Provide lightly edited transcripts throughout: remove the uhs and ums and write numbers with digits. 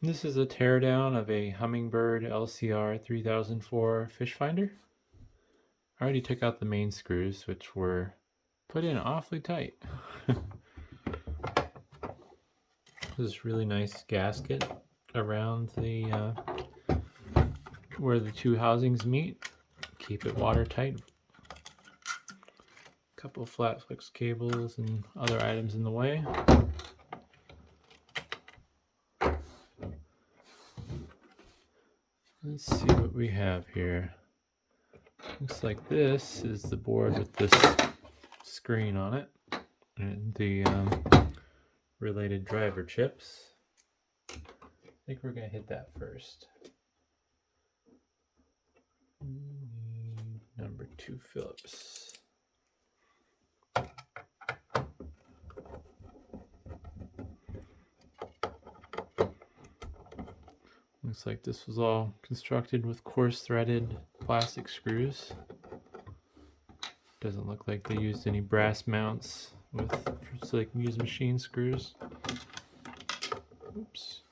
This is a teardown of a Hummingbird LCR 3004 fish finder. I already took out the main screws, which were put in awfully tight. This really nice gasket around the where the two housings meet. Keep it watertight. A couple of flat flex cables and other items in the way. Let's see what we have here. Looks like this is the board with this screen on it and the related driver chips. I think we're going to hit that first. Number 2 Phillips. Looks like this was all constructed with coarse threaded plastic screws. Doesn't look like they used any brass mounts so they can use machine screws. Oops.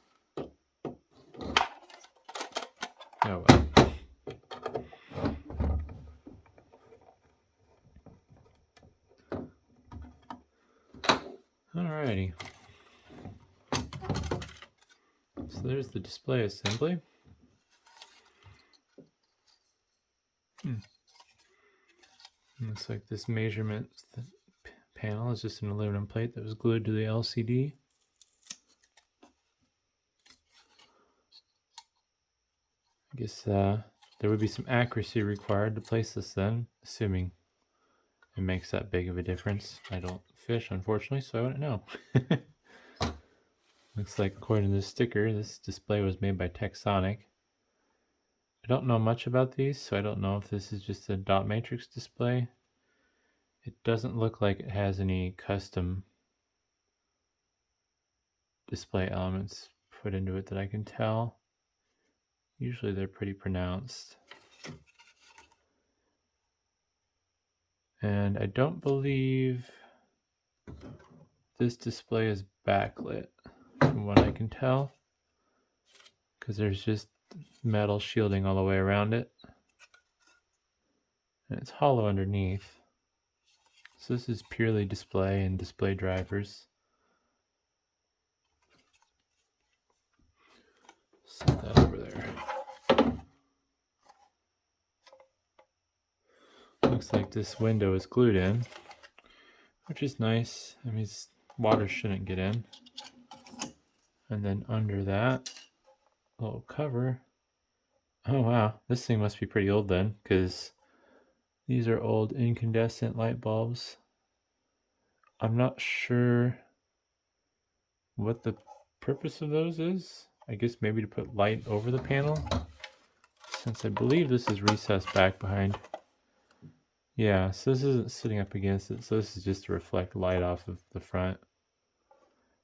Oh well. Alrighty. So there's the display assembly. Looks like this measurement panel is just an aluminum plate that was glued to the LCD. I guess there would be some accuracy required to place this then, assuming it makes that big of a difference. I don't fish, unfortunately, so I wouldn't know. Looks like according to this sticker, this display was made by Texonic. I don't know much about these, so I don't know if this is just a dot matrix display. It doesn't look like it has any custom display elements put into it that I can tell. Usually they're pretty pronounced. And I don't believe this display is backlit, from what I can tell, because there's just metal shielding all the way around it. And it's hollow underneath. So this is purely display and display drivers. Set that over there. Looks like this window is glued in, which is nice. I mean, water shouldn't get in. And then under that little cover, oh wow, this thing must be pretty old then, because these are old incandescent light bulbs. I'm not sure what the purpose of those is. I guess maybe to put light over the panel, since I believe this is recessed back behind. Yeah, so this isn't sitting up against it, so this is just to reflect light off of the front.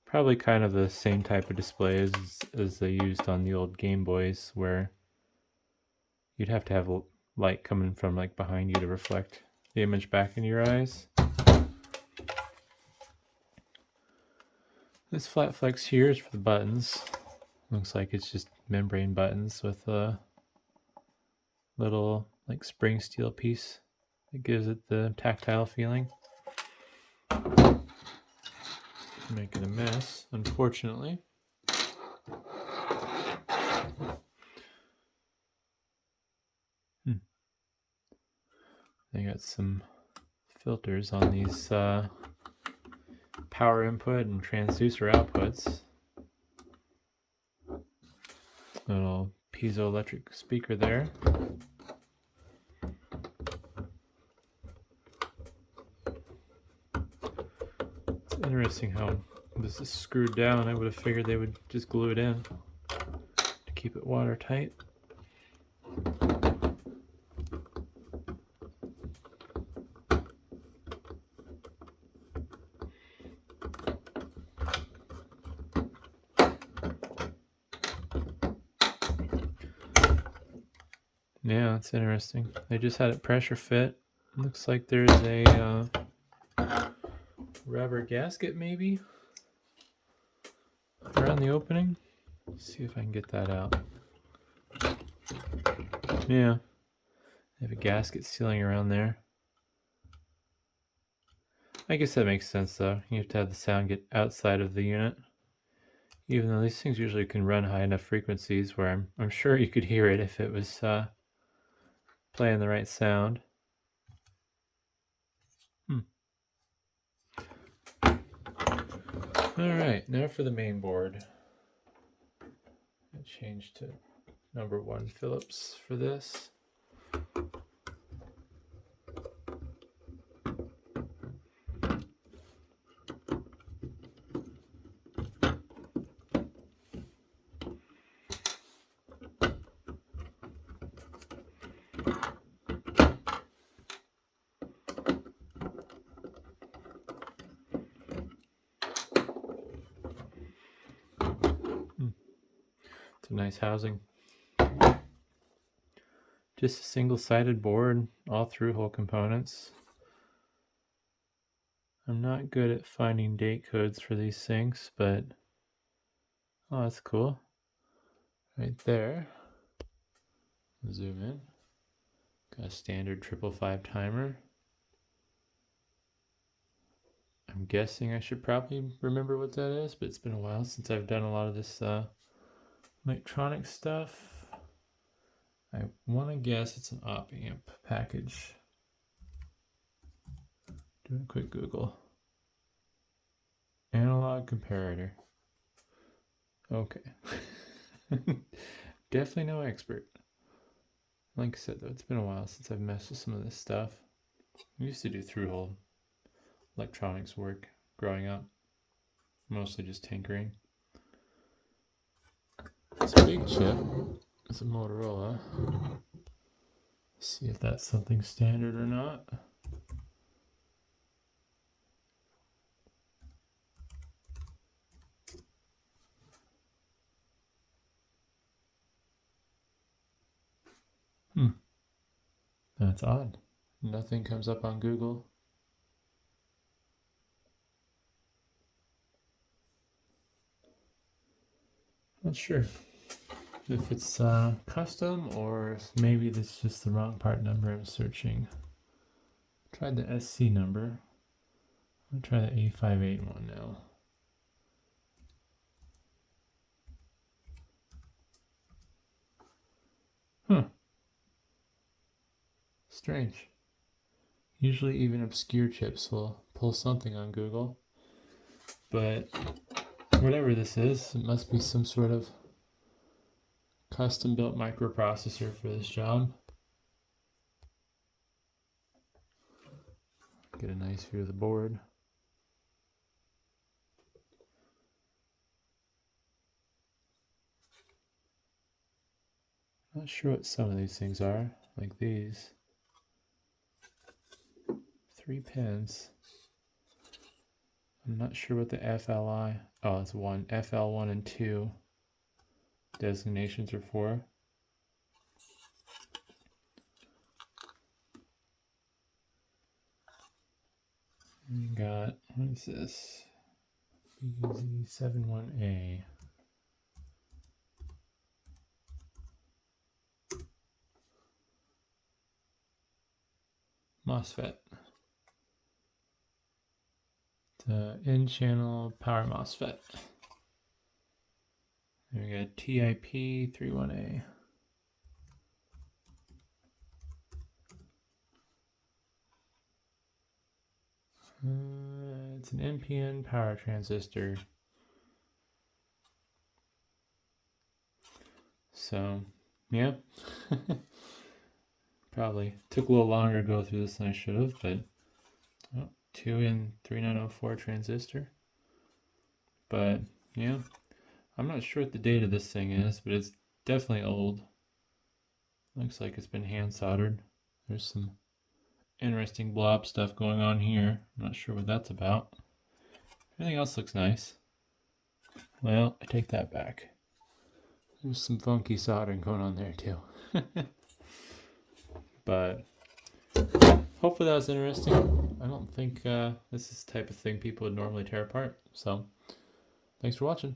Probably kind of the same type of display as they used on the old Game Boys, where you'd have to have light coming from like behind you to reflect the image back in your eyes. This flat flex here is for the buttons. Looks like it's just membrane buttons with a little like spring steel piece that gives it the tactile feeling. Making a mess, unfortunately. They got some filters on these power input and transducer outputs. Little piezoelectric speaker there. It's interesting how this is screwed down. I would have figured they would just glue it in to keep it watertight. Yeah, it's interesting. They just had it pressure fit. Looks like there's a rubber gasket maybe around the opening. See if I can get that out. Yeah. I have a gasket sealing around there. I guess that makes sense though. You have to have the sound get outside of the unit. Even though these things usually can run high enough frequencies where I'm sure you could hear it if it was playing the right sound. Alright, now for the main board. I changed to number 1 Phillips for this. It's a nice housing. Just a single-sided board, all through-hole components. I'm not good at finding date codes for these things, but oh, that's cool. Right there. Zoom in. Got a standard 555 timer. I'm guessing I should probably remember what that is, but it's been a while since I've done a lot of this electronic stuff. I want to guess it's an op amp package. Doing a quick Google. Analog comparator. Okay. Definitely no expert. Like I said though, it's been a while since I've messed with some of this stuff. I used to do through-hole electronics work growing up. Mostly just tinkering. This big chip is a Motorola. See if that's something standard or not. That's odd. Nothing comes up on Google. Not sure if it's custom or if maybe this is just the wrong part number I'm searching. Tried the SC number. I'll try the A58 one now. Huh. Strange. Usually even obscure chips will pull something on Google. But whatever this is, it must be some sort of custom built microprocessor for this job. Get a nice view of the board. Not sure what some of these things are, like these. 3 pins. I'm not sure what the FLI, oh it's one, FL1 and 2 designations are for. We got, what is this? BZ71A. MOSFET. The N-channel power MOSFET. There we got TIP31A. It's an NPN power transistor. So, yeah. Probably took a little longer to go through this than I should have, but 2N3904 transistor. But yeah, I'm not sure what the date of this thing is, but it's definitely old. Looks like it's been hand soldered. There's some interesting blob stuff going on here. I'm not sure what that's about. Everything else looks nice. Well, I take that back. There's some funky soldering going on there too. But hopefully that was interesting. I don't think this is the type of thing people would normally tear apart. So thanks for watching.